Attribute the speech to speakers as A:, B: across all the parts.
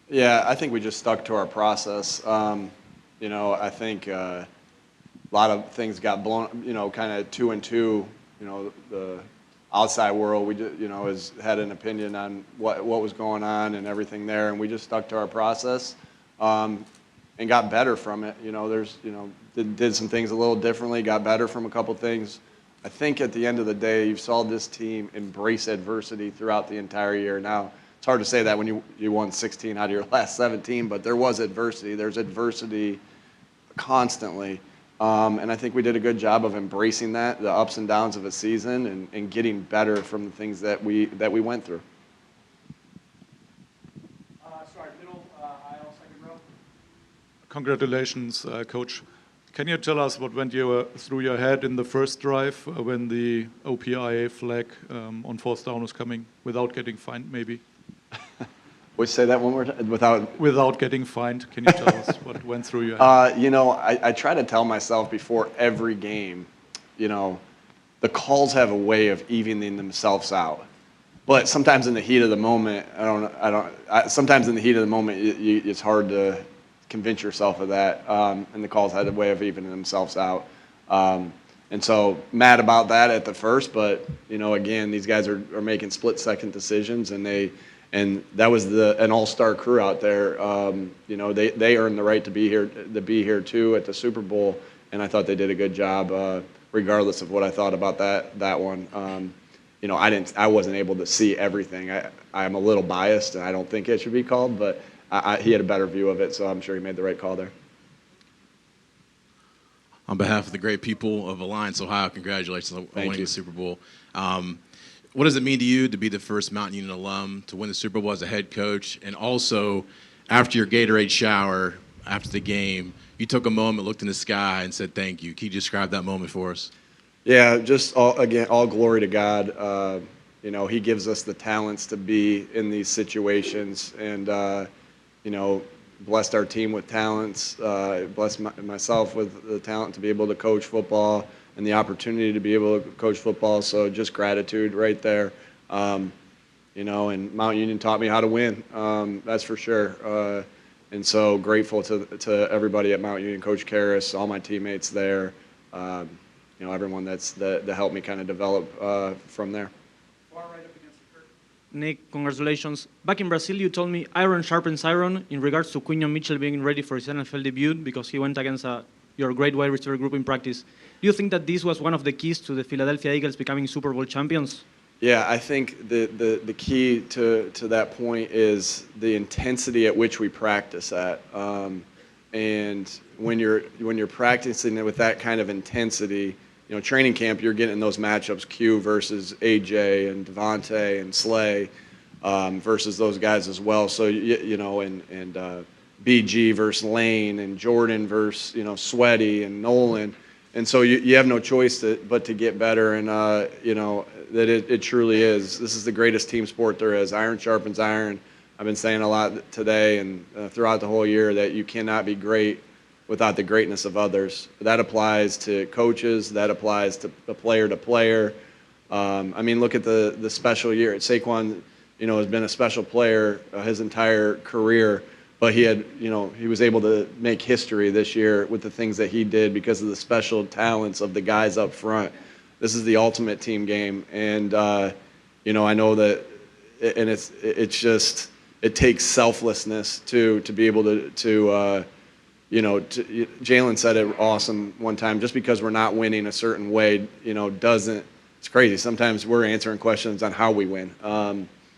A: Yeah, I think we just stuck to our process. I think a lot of things got blown, kind of 2-2. The outside world, we just, had an opinion on what was going on and everything there, and we just stuck to our process and got better from it. Did some things a little differently, got better from a couple things. I think at the end of the day, you saw this team embrace adversity throughout the entire year. Now, it's hard to say that when you won 16 out of your last 17, but there was adversity. There's adversity constantly. And I think we did a good job of embracing that, the ups and downs of a season, and getting better from the things that we went through.
B: Sorry, middle aisle, second row.
C: Congratulations, Coach. Can you tell us what went through your head in the first drive when the OPIA flag on fourth down was coming, without getting fined, maybe?
A: Would you say that one more time?
C: Without getting fined, can you tell us what went through your head?
A: I try to tell myself before every game, the calls have a way of evening themselves out. But sometimes in the heat of the moment, sometimes in the heat of the moment, it's hard to convince yourself of that. And the calls had a way of evening themselves out. And so mad about that at the first, but again, these guys are making split-second decisions, and that was an all-star crew out there. They earned the right to be here too at the Super Bowl, and I thought they did a good job, regardless of what I thought about that one. I wasn't able to see everything. I'm a little biased, and I don't think it should be called, but he had a better view of it, so I'm sure he made the right call there.
D: On behalf of the great people of Alliance, Ohio, congratulations on winning the Super Bowl. What does it mean to you to be the first Mountain Union alum to win the Super Bowl as a head coach? And also, after your Gatorade shower, after the game, you took a moment, looked in the sky, and said thank you. Can you describe that moment for us?
A: Yeah, just all glory to God. He gives us the talents to be in these situations, and blessed our team with talents, blessed myself with the talent to be able to coach football and the opportunity to be able to coach football. So just gratitude right there. And Mount Union taught me how to win, that's for sure. And so grateful to everybody at Mount Union, Coach Karras, all my teammates there, everyone that helped me kind of develop from there.
B: Nick, congratulations. Back in Brazil, you told me iron sharpens iron in regards to Quinyon Mitchell being ready for his NFL debut because he went against your great wide receiver group in practice. Do you think that this was one of the keys to the Philadelphia Eagles becoming Super Bowl champions?
A: Yeah, I think the key to that point is the intensity at which we practice at. And when you're practicing it with that kind of intensity, training camp, you're getting those matchups, Q versus AJ and Devontae and Slay versus those guys as well. So, and BG versus Lane and Jordan versus, Sweaty and Nolan. And so you have no choice but to get better. And, that it truly is. This is the greatest team sport there is. Iron sharpens iron. I've been saying a lot today and throughout the whole year that you cannot be great without the greatness of others. That applies to coaches. That applies to player to player. Look at the special year. Saquon, has been a special player his entire career, but he was able to make history this year with the things that he did because of the special talents of the guys up front. This is the ultimate team game, and I know that, and it takes selflessness to be able to Jaylen said it awesome one time. Just because we're not winning a certain way, it's crazy. Sometimes we're answering questions on how we win.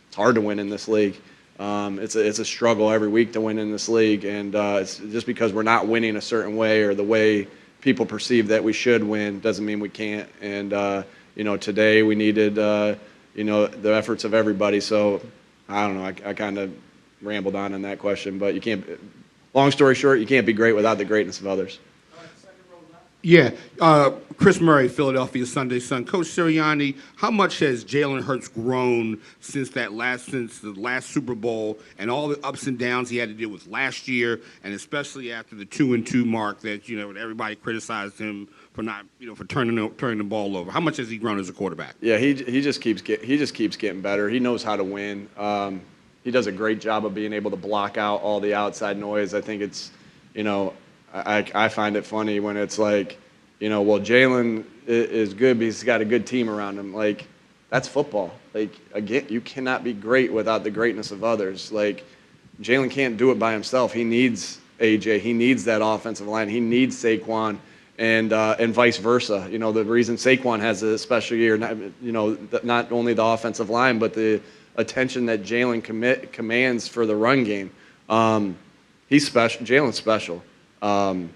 A: It's hard to win in this league. It's a struggle every week to win in this league, and it's just because we're not winning a certain way or the way people perceive that we should win doesn't mean we can't. And today we needed the efforts of everybody. So I don't know. I kind of rambled on that question, but you can't. Long story short, you can't be great without the greatness of others.
E: Yeah, Chris Murray, Philadelphia Sunday Sun. Coach Sirianni, how much has Jaylen Hurts grown since the last Super Bowl and all the ups and downs he had to deal with last year, and especially after the 2-2 mark that everybody criticized him for not for turning the ball over? How much has he grown as a quarterback?
A: Yeah, he just keeps getting better. He knows how to win. he does a great job of being able to block out all the outside noise. I think it's, I find it funny when it's like, well, Jaylen is good because he's got a good team around him. Like, that's football. Like, again, you cannot be great without the greatness of others. Like, Jaylen can't do it by himself. He needs AJ. He needs that offensive line. He needs Saquon, and vice versa. The reason Saquon has a special year, not only the offensive line, but the attention that Jaylen commands for the run game. He's special. Jaylen's special, and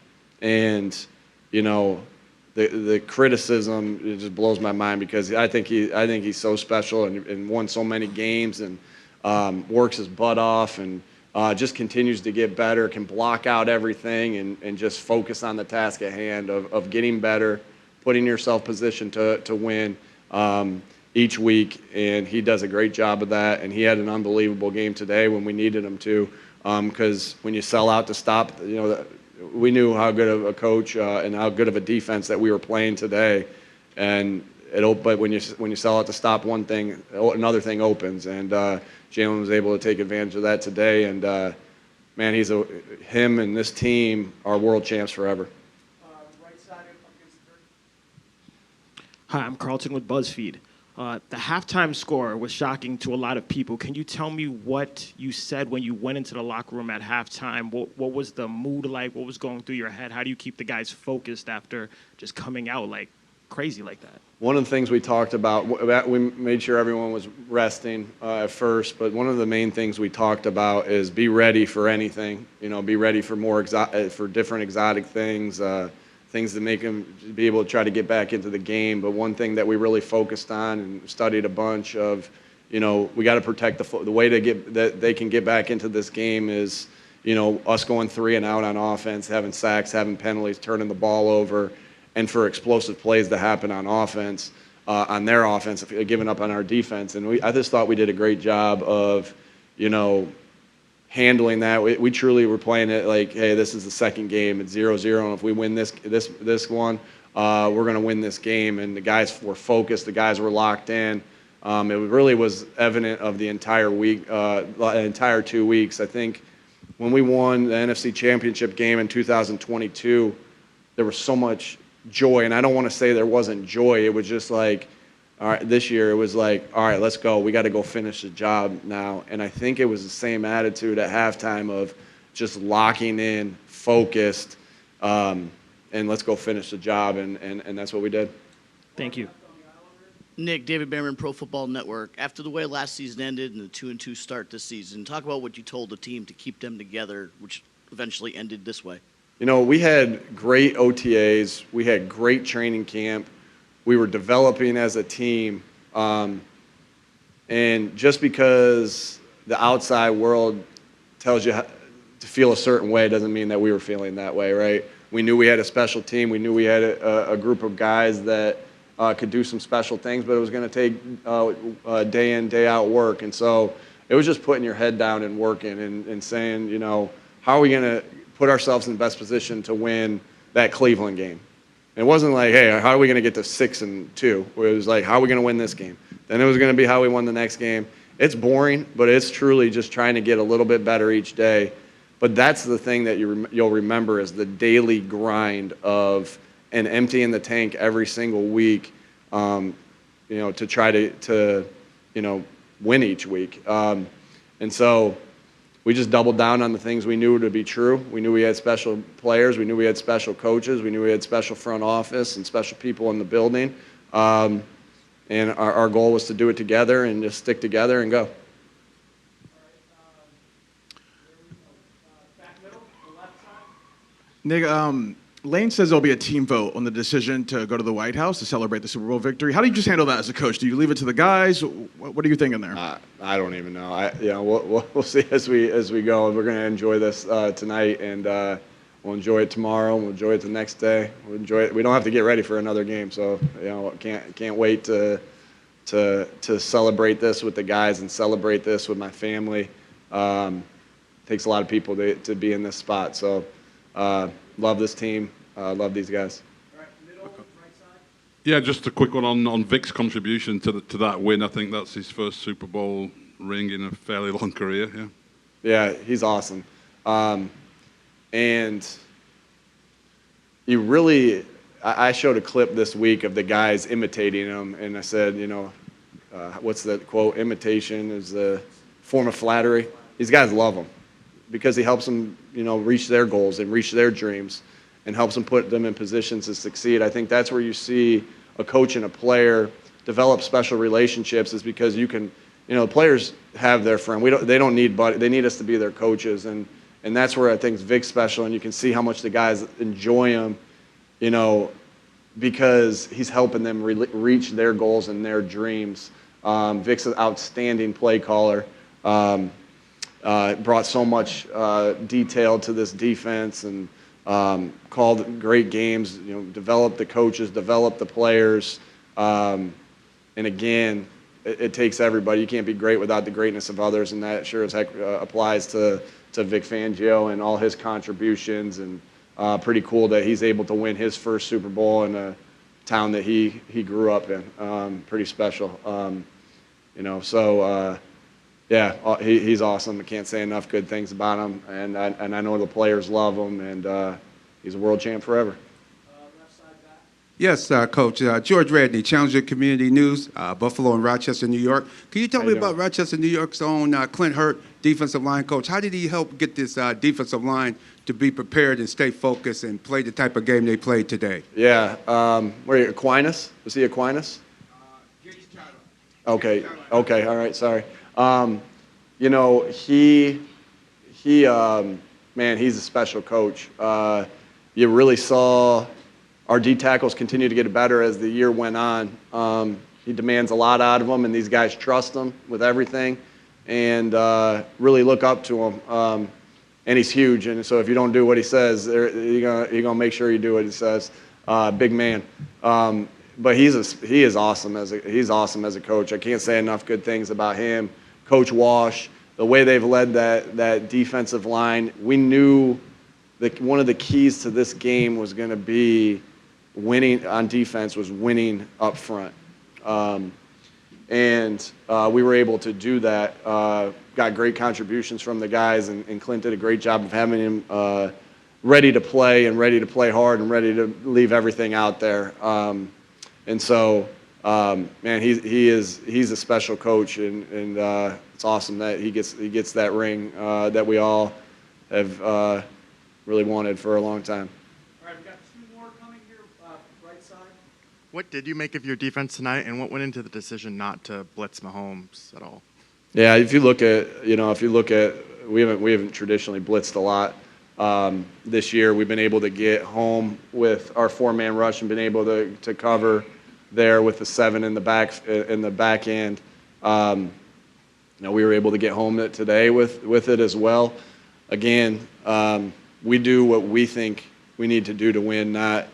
A: the criticism, it just blows my mind because I think he's so special and won so many games and works his butt off and just continues to get better, can block out everything and just focus on the task at hand of getting better, putting yourself positioned to win each week. And he does a great job of that. And he had an unbelievable game today when we needed him to, because when you sell out to stop, we knew how good of a coach and how good of a defense that we were playing today. But when you sell out to stop one thing, another thing opens. And Jaylen was able to take advantage of that today. And man, him and this team are world champs forever.
F: Right side up against the curtain. Hi, I'm Carlton with BuzzFeed. The halftime score was shocking to a lot of people. Can you tell me what you said when you went into the locker room at halftime? What was the mood like? What was going through your head? How do you keep the guys focused after just coming out like crazy like that?
A: One of the things we talked about, we made sure everyone was resting at first, but one of the main things we talked about is be ready for anything. Be ready for for different exotic things. Things that make them be able to try to get back into the game. But one thing that we really focused on and studied a bunch of, we got to protect the way that they can get back into this game is, us going 3 and out on offense, having sacks, having penalties, turning the ball over, and for explosive plays to happen on offense, on their offense, giving up on our defense. And I just thought we did a great job of, handling that. We truly were playing it like, hey, this is the second game. It's 0-0, and if we win this one, we're going to win this game. And the guys were focused. The guys were locked in. It really was evident of the entire week, entire 2 weeks. I think when we won the NFC Championship game in 2022, there was so much joy. And I don't want to say there wasn't joy. It was just like, all right, this year it was like, all right, let's go. We got to go finish the job now. And I think it was the same attitude at halftime of just locking in, focused, and let's go finish the job. And that's what we did.
F: Thank you.
G: Nick, David Behrman, Pro Football Network. After the way last season ended and the 2-2 start this season, talk about what you told the team to keep them together, which eventually ended this way.
A: We had great OTAs. We had great training camp. We were developing as a team, and just because the outside world tells you to feel a certain way doesn't mean that we were feeling that way, right? We knew we had a special team. We knew we had a group of guys that could do some special things, but it was going to take day in, day out work. And so it was just putting your head down and working and saying, how are we going to put ourselves in the best position to win that Cleveland game? It wasn't like, hey, how are we going to get to 6-2? It was like, how are we going to win this game? Then it was going to be how we won the next game. It's boring, but it's truly just trying to get a little bit better each day. But that's the thing that you'll remember is the daily grind of and emptying the tank every single week, to try to win each week. And so we just doubled down on the things we knew to be true. We knew we had special players. We knew we had special coaches. We knew we had special front office and special people in the building. And our goal was to do it together and just stick together and go.
H: Nick, Lane says there'll be a team vote on the decision to go to the White House to celebrate the Super Bowl victory. How do you just handle that as a coach? Do you leave it to the guys? What are you thinking there?
A: I don't even know. We'll see as we go. We're going to enjoy this tonight, and we'll enjoy it tomorrow. We'll enjoy it the next day. We'll enjoy it. We don't have to get ready for another game, so can't wait to celebrate this with the guys and celebrate this with my family. Takes a lot of people to be in this spot, so. Love this team. Love these guys.
I: Yeah, just a quick one on Vic's contribution to that win. I think that's his first Super Bowl ring in a fairly long career. Yeah.
A: Yeah, he's awesome. And you really, I showed a clip this week of the guys imitating him, and I said, what's the quote? Imitation is a form of flattery. These guys love him because he helps them, reach their goals and reach their dreams and helps them put them in positions to succeed. I think that's where you see a coach and a player develop special relationships, is because you can, players have their friend. They don't need buddy. They need us to be their coaches, and that's where I think Vic's special, and you can see how much the guys enjoy him, because he's helping them reach their goals and their dreams. Vic's an outstanding play caller. Brought so much detail to this defense, and called great games. Developed the coaches, developed the players, and again, it takes everybody. You can't be great without the greatness of others, and that sure as heck applies to Vic Fangio and all his contributions. And pretty cool that he's able to win his first Super Bowl in a town that he grew up in. Pretty special. Yeah, he's awesome. I can't say enough good things about him, and I know the players love him, and he's a world champ forever.
J: Yes, Coach. George Radney, Challenger Community News, Buffalo and Rochester, New York. Can you tell me about Rochester, New York's own Clint Hurt, defensive line coach? How did he help get this defensive line to be prepared and stay focused and play the type of game they played today?
A: Yeah. Where are you, Aquinas? Was he Aquinas? Okay. Okay. All right. Sorry. Man, he's a special coach. You really saw our D tackles continue to get better as the year went on. He demands a lot out of them, and these guys trust him with everything, and really look up to him. And he's huge, and so if you don't do what he says, you're gonna make sure you do what he says. Big man. But he is awesome as a coach. I can't say enough good things about him. Coach Walsh, the way they've led that defensive line, we knew that one of the keys to this game was going to be winning on defense, was winning up front. And we were able to do that. Got great contributions from the guys, and Clint did a great job of having him ready to play and ready to play hard and ready to leave everything out there. And so, man, he's a special coach, and it's awesome that he gets that ring that we all have really wanted for a long time.
K: All right, we've got two more coming here, right side.
L: What did you make of your defense tonight, and what went into the decision not to blitz Mahomes at all?
A: Yeah, if you look at, we haven't traditionally blitzed a lot. This year, we've been able to get home with our four-man rush and been able to cover there with the 7 in the back end. We were able to get home today with it as well. Again, we do what we think we need to do to win, not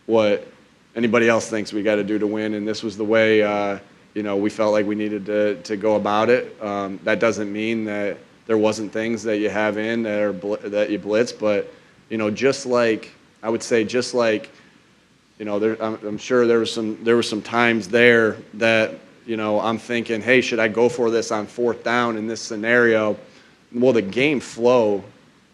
A: what anybody else thinks we got to do to win. And this was the way we felt like we needed to go about it. That doesn't mean that there wasn't things that you have in that you blitz, but just like I'm sure there was some times there that I'm thinking, hey, should I go for this on 4th down in this scenario? Well, the game flow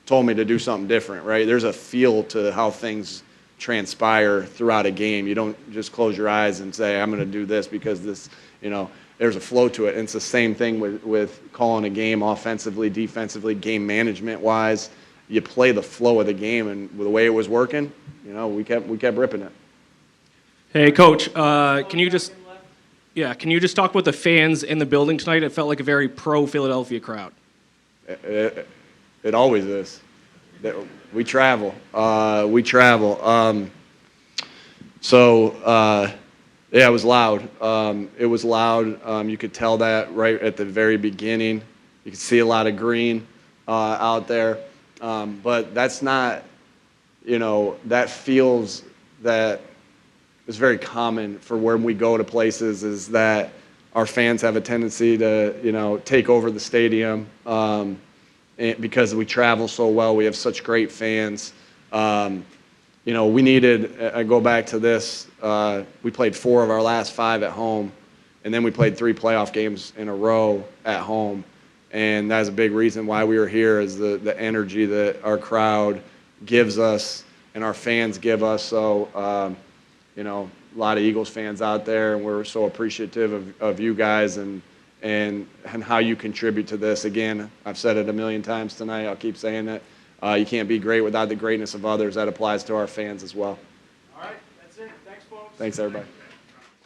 A: told me to do something different, right? There's a feel to how things transpire throughout a game. You don't just close your eyes and say, I'm going to do this because this, there's a flow to it. And it's the same thing with calling a game offensively, defensively, game management-wise. You play the flow of the game, and the way it was working, we kept ripping it.
M: Hey, Coach, can you just talk about the fans in the building tonight? It felt like a very pro-Philadelphia crowd.
A: It always is. We travel. Yeah, it was loud. You could tell that right at the very beginning. You could see a lot of green out there. But that's not, that feels that is very common for when we go to places, is that our fans have a tendency to, take over the stadium. And because we travel so well, we have such great fans. We needed, I go back to this, we played 4 of our last 5 at home. And then we played 3 playoff games in a row at home. And that's a big reason why we were here, is the energy that our crowd gives us and our fans give us. So, you know, a lot of Eagles fans out there, and we're so appreciative of you guys and how you contribute to this. Again, I've said it a million times tonight. I'll keep saying it. You can't be great without the greatness of others. That applies to our fans as well.
K: All right, that's it. Thanks, folks.
A: Thanks, everybody.